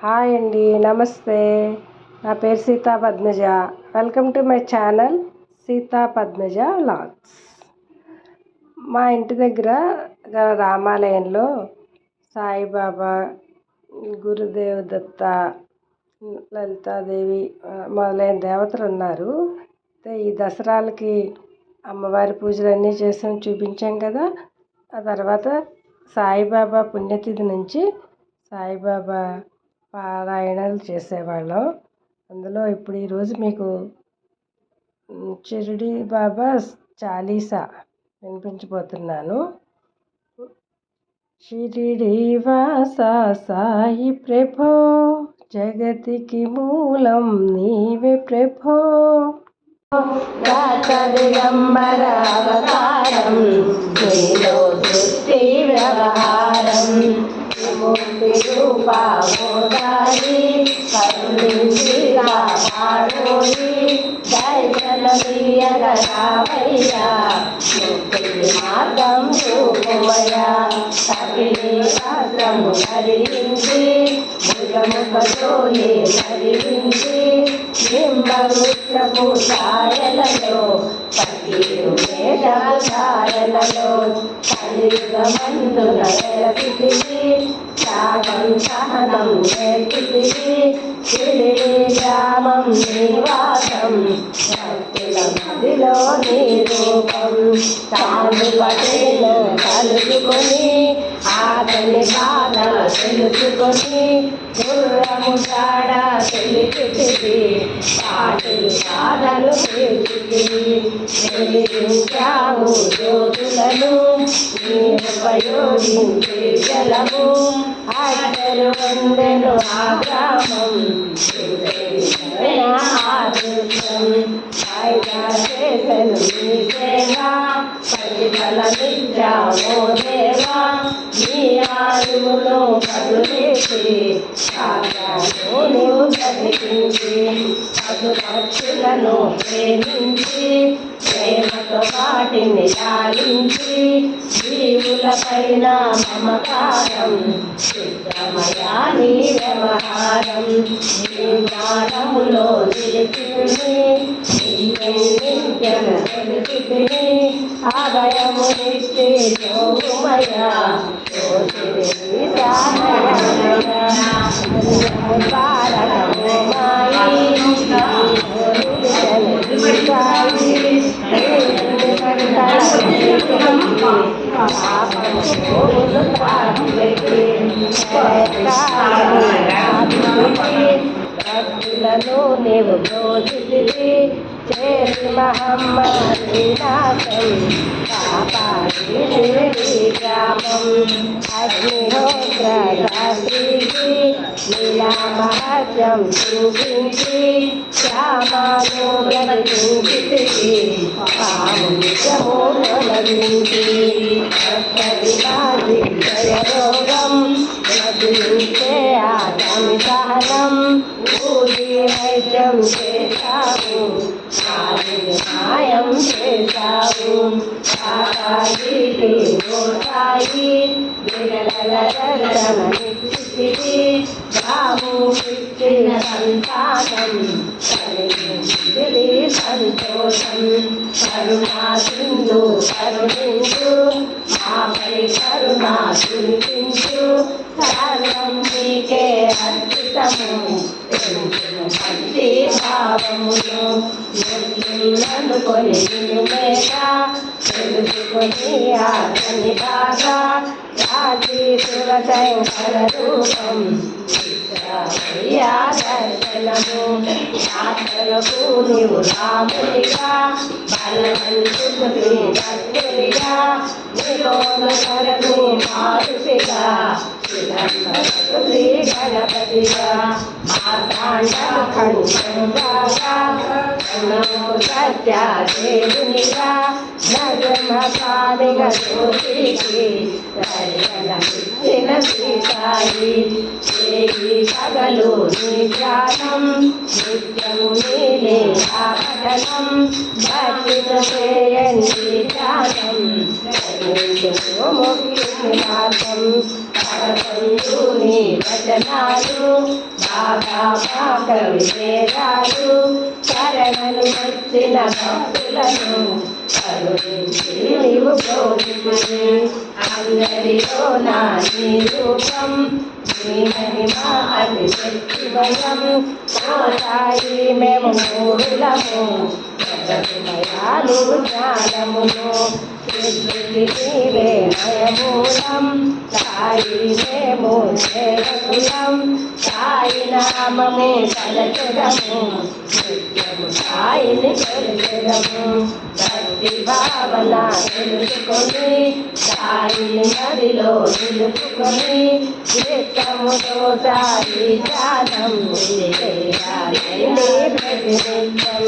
Hi అండి, నమస్తే. నా పేరు Sita Padmaja. Welcome to my channel Sita Padmaja vlogs. మా ఇంటి దగ్గర రామాలయంలో సాయిబాబా, గురుదేవ్ దత్త, లలితాదేవి మొదలైన దేవతలు ఉన్నారు. ఈ దసరాలకి అమ్మవారి పూజలు అన్నీ చేసాం, చూపించాం కదా. ఆ తర్వాత సాయిబాబా పుణ్యతిథి నుంచి సాయిబాబా పారాయణాలు చేసేవాళ్ళం. అందులో ఇప్పుడు ఈరోజు మీకు షిరిడి బాబా చాలీసా వినిపించబోతున్నాను. షిరిడి వాస సాయి ప్రభో, జగతికి మూలం నీవే ప్రభో. దిగంబర అవతారం నీలో సృష్టి వ్యవహారం, విముక్తి రూపావోదారి కరుణించి కాపాడోరి, దర్శనమియ్యగ రావయ్యా ముక్తికి మార్గం చూపుమయ్యా. కపిలి శాస్త్రము ధరించి భుజముఖతోనే ధరించి బింబవృక్షపు ఛాయలలో పతిరు వేషధారణలో కలియుగమందున వెలసితివి, త్యాగం సహనం నేర్పితివి. షిరిడి గ్రామం నివాసం, భక్తుల మదిలో నీ రూపం. తాను పటేలు కలుసుకొని ఆతని బాధలు తెలుసుకొని గుర్రము జాడ తెలిపితివి, పాటి బాధలు తీర్చితివి. వెలిగించావు జ్యోతులను నీవు ఉపయోగించే జలము, అడ్డలు వందెను ఆ గ్రామం ఆదృష్టం. పైగా చేసెను నీ సేవ, ప్రతిఫలమిచ్చావో దేవా. నీ ఆయువును కరుణించి సాగాను నీవు బ్రతికించి, పశుపక్షులను ప్రేమించి ప్రేమతో వాటిని లాలించి, జీవుల పైన మమకారం సిద్ధమయా నీ వ్యవహారం. నీ జ్ఞానములో నిలిచితిని, నిత్యము తెలిసితిని, అభయమునిచ్చి జోగుమయా భక్తులను నీవు బ్రోచితివి, చేసి మహమ్మది నాశం కాపాడి షిరిడి గ్రామం. అగ్నిహోత్ర శాస్త్రికి లీలా మహత్యం చూపించి శ్యామాను బ్రతికించితివి, పాముత్యము తొలగించి. భక్తవినాశి జయరోగం నశించే ఆగమి సహనం, ఊది వైద్యం చేశావు, మాయం చేశావు. ఆకాశీకి గోసాయి విరల దర్శనమిచ్చితివి, బాబు ఇచ్చిన సంతానం కలిగించితివి సంతోషం. కరుణా సింధు కరుణించు, మాపై కరుణా చూపించు, సర్వం నీకే అర్పితము భక్తి భావమును. అనుకొని మేక తెలుసుకొని ఆతని బాగా, రాజీ శివశంకర రూపం దర్శనము. యాత్రలకు నీవు రామునిగా, బలవంతుడికి భక్తుడిగా, నిరోధ కరకు మారుసిగా, శ్రీ గణపతిగా, మాతాండఖండంగా, సత్యాదేవునిగా, నగమకాలిగా జ్యోతికి దర్శనమిచ్చిన శ్రీసాయి. దేవి పగలు నీ ధ్యానం, నిత్యము నీలే ఆపదనం, భక్తితో చేయని ధ్యానం ముక్తి మార్గం. భగవంతుని వచనాలు బాగా కవి వేదాలు శరణను వచ్చిన భక్తులను కరుణించి నీవు బోధించి అందరిలో నా నీ రూపం నీ మహిమ అతి శక్తిమయం ఓ సాయి మేము మూడులము జగతిమయాలు జ్ఞానములు నీవే నయమూలం సాయి మేము సేవకులం సాయి నామము కలచదము నిత్యము సాయిని కొలిచెదము భక్తి భావన తెలుసుకొని సాయిని మదిలో నిలుపుకొని నిత్యముతో సాయి ధ్యానం ప్రతినిత్యం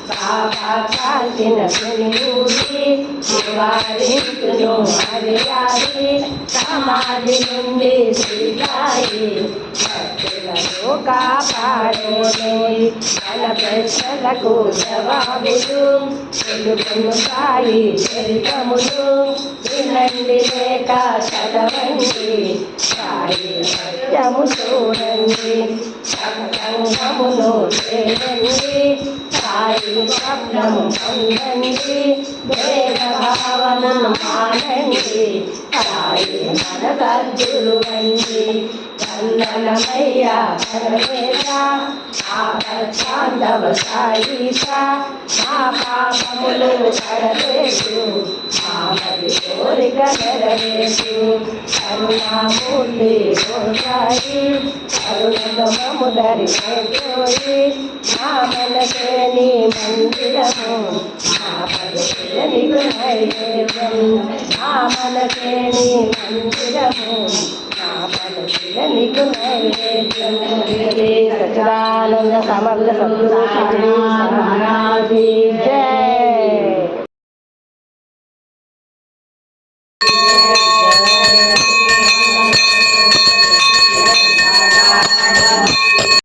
బాబా కాల్చిన పులిమూసి నివారించును హరియారి సమాధి నుండి శ్రీసాయి భక్తులను కాపాడేనే మన ప్రశ్నలకు జవాబులు తెలుగును సాయి చరితములు వినండి లేక చదవండి సాయి సత్యము చూడండి సంగమును చేయండి సాయి స్వప్నము పొందండి భేద భావనను మానండి సాయి మన సద్గురు వండి వందనమయ్య పరమేశ ఆపత్తాండవ సాయిష మా పాపములు కడవేసు మామది కోరిక నెరవేసు కరుణామూర్తి సాయి కరుణము దరిపోయి మా మనసే నీ మందిరము మా పదవిల నీకు నైవేద్యం మా మనసే నీ మందిరము మా పదవిల నీకు నైవేద్యం సచిదానంద సమర్థ సద్గురు మహారాజ్ జై